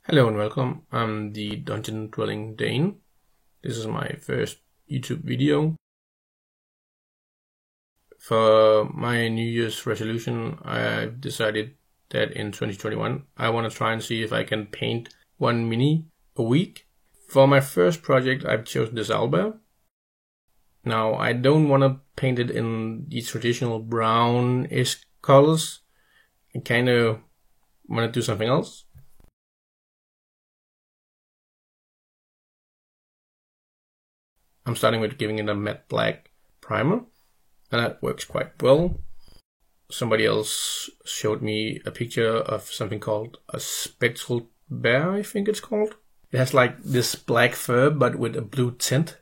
Hello and welcome. I'm the Dungeon Dwelling Dane. This is my first YouTube video. For my New Year's resolution, I've decided that in 2021 I want to try and see if I can paint one mini a week. For my first project, I've chosen this owlbear. Now, I don't want to paint it in the traditional brown-ish colors. I kind of want to do something else. I'm starting with giving it a matte black primer, and that works quite well. Somebody else showed me a picture of something called a spectral bear, I think it's called. It has like this black fur but with a blue tint,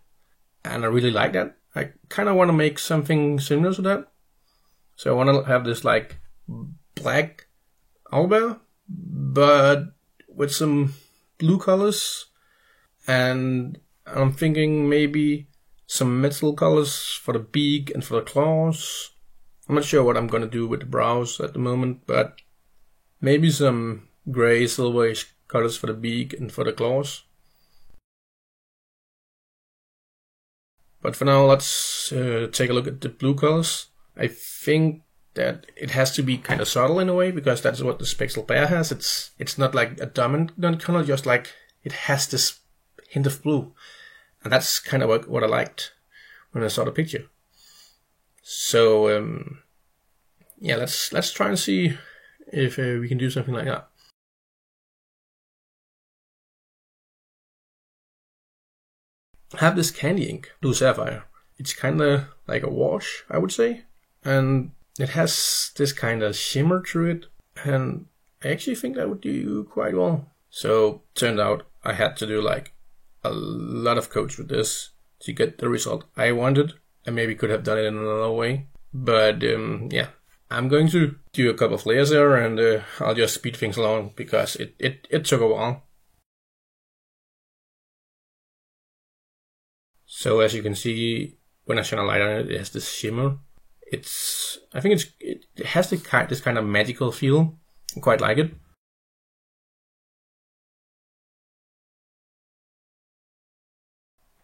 and I really like that. I kind of want to make something similar to that. So I want to have this like black owlbear, but with some blue colors, and I'm thinking maybe some metal colors for the beak and for the claws. I'm not sure what I'm going to do with the brows at the moment, but maybe some gray, silverish colors for the beak and for the claws. But for now, let's take a look at the blue colors. I think that it has to be kind of subtle in a way, because that's what the spectral bear has. It's not like a dominant color, just like it has this hint of blue. And that's kind of what I liked when I saw the picture. So yeah, let's try and see if we can do something like that. I have this candy ink, Blue Sapphire. It's kind of like a wash, I would say, and it has this kind of shimmer to it, and I actually think that would do quite well. So turned out I had to do like a lot of coats with this to get the result I wanted. I maybe could have done it in another way, but yeah, I'm going to do a couple of layers there, and I'll just speed things along because it took a while. So as you can see, when I shine a light on it, it has this shimmer. I think it has this kind of magical feel. I quite like it.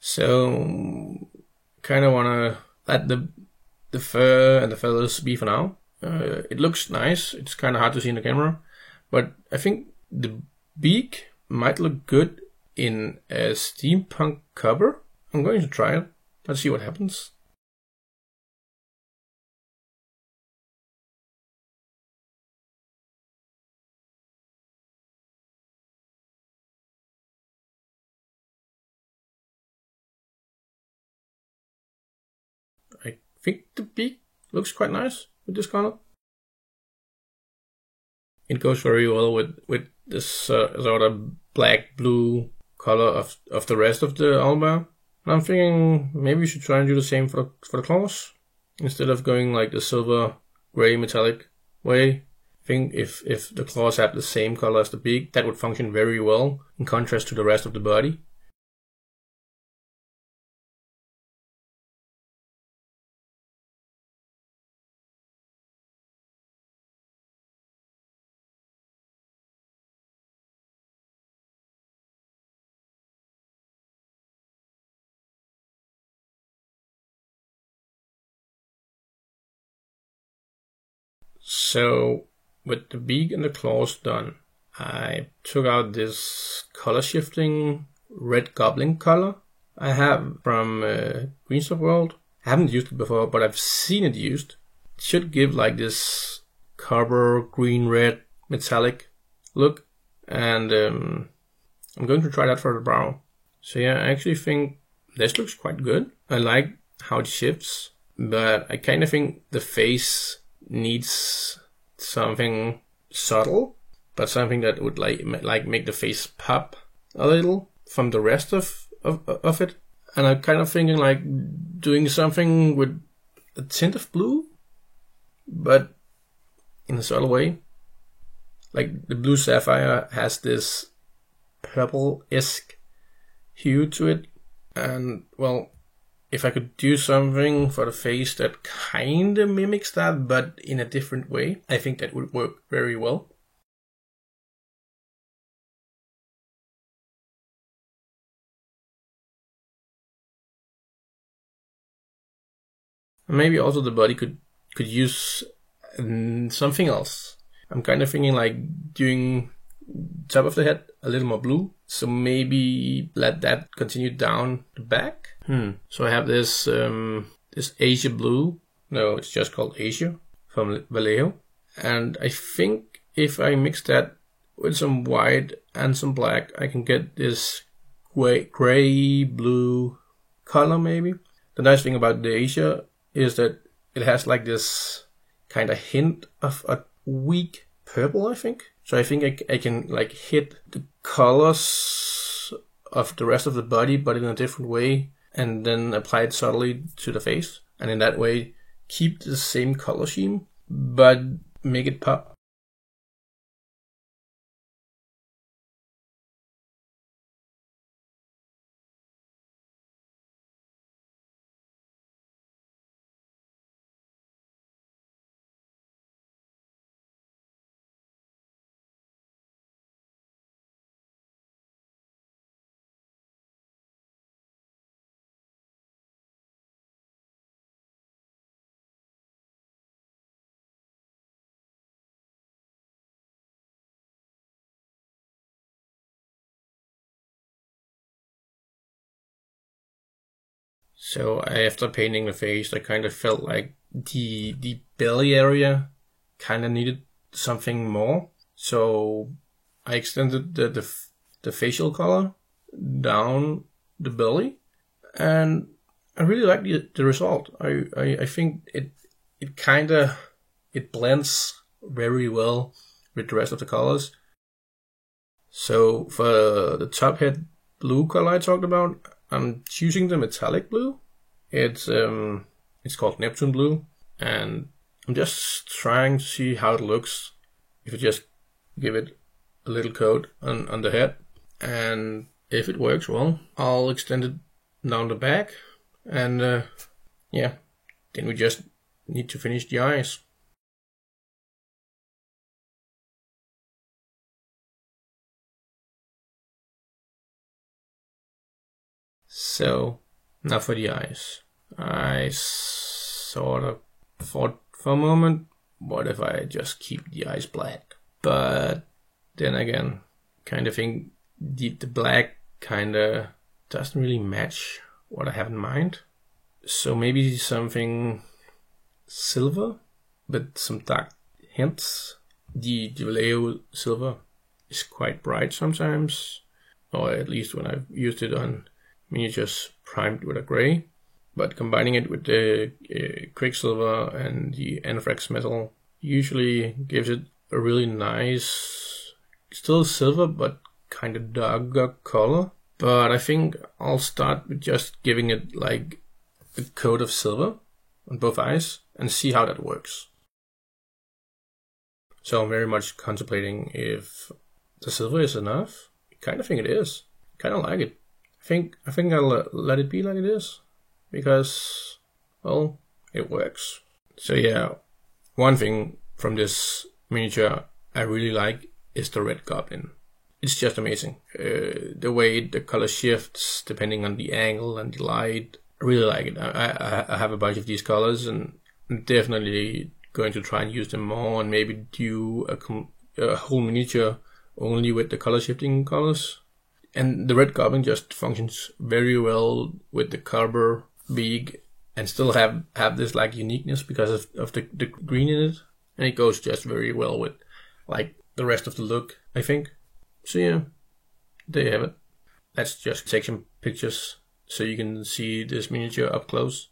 So, kind of want to let the fur and the feathers be for now. It looks nice. It's kind of hard to see in the camera, but I think the beak might look good in a steampunk cover. I'm going to try it. Let's see what happens. I think the beak looks quite nice with this color. It goes very well with this sort of black-blue color of the rest of the owlbear. And I'm thinking maybe we should try and do the same for the claws. Instead of going like the silver gray metallic way, I think if the claws have the same color as the beak, that would function very well in contrast to the rest of the body. So with the beak and the claws done, I took out this color shifting red goblin color I have from Greenstuff World. I haven't used it before, but I've seen it used. It should give like this copper, green, red, metallic look, and I'm going to try that for the brow. So yeah, I actually think this looks quite good. I like how it shifts, but I kind of think the face needs something subtle, but something that would like make the face pop a little from the rest of it. And I'm kind of thinking like doing something with a tint of blue, but in a subtle way. Like the Blue Sapphire has this purple-esque hue to it, and well, if I could do something for the face that kind of mimics that, but in a different way, I think that would work very well. And maybe also the body could use something else. I'm kind of thinking like doing top of the head a little more blue. So maybe let that continue down the back. So I have this this Asia blue. No, it's just called Asia from Vallejo. And I think if I mix that with some white and some black, I can get this gray blue color maybe. The nice thing about the Asia is that it has like this kind of hint of a weak purple, I think. So I think I can like hit the colors of the rest of the body, but in a different way, and then apply it subtly to the face. And in that way, keep the same color scheme, but make it pop. So after painting the face, I kind of felt like the belly area kind of needed something more. So I extended the facial color down the belly, and I really like the result. I think it kind of blends very well with the rest of the colors. So for the top head blue color I talked about, I'm choosing the metallic blue. It's called Neptune blue, and I'm just trying to see how it looks if I just give it a little coat on the head. And if it works well, I'll extend it down the back, and yeah, then we just need to finish the eyes. So, now for the eyes. I sort of thought for a moment, what if I just keep the eyes black? But then again, kind of think the black kind of doesn't really match what I have in mind. So maybe something silver, but some dark hints. The Vallejo silver is quite bright sometimes, or at least when I've used it on miniatures primed with a gray, but combining it with the Quicksilver and the Anthrax metal usually gives it a really nice, still silver but kind of darker color. But I think I'll start with just giving it like a coat of silver on both eyes and see how that works. So I'm very much contemplating if the silver is enough. I kind of think it is. Kind of like it. I think I'll let it be like it is, because, well, it works. So yeah, one thing from this miniature I really like is the Red Goblin. It's just amazing. The way the color shifts depending on the angle and the light. I really like it. I have a bunch of these colors, and I'm definitely going to try and use them more, and maybe do a whole miniature only with the color shifting colors. And the Red Goblin just functions very well with the Carver beak, and still have this like uniqueness because of the green in it. And it goes just very well with like the rest of the look, I think. So yeah, there you have it. Let's just take some pictures so you can see this miniature up close.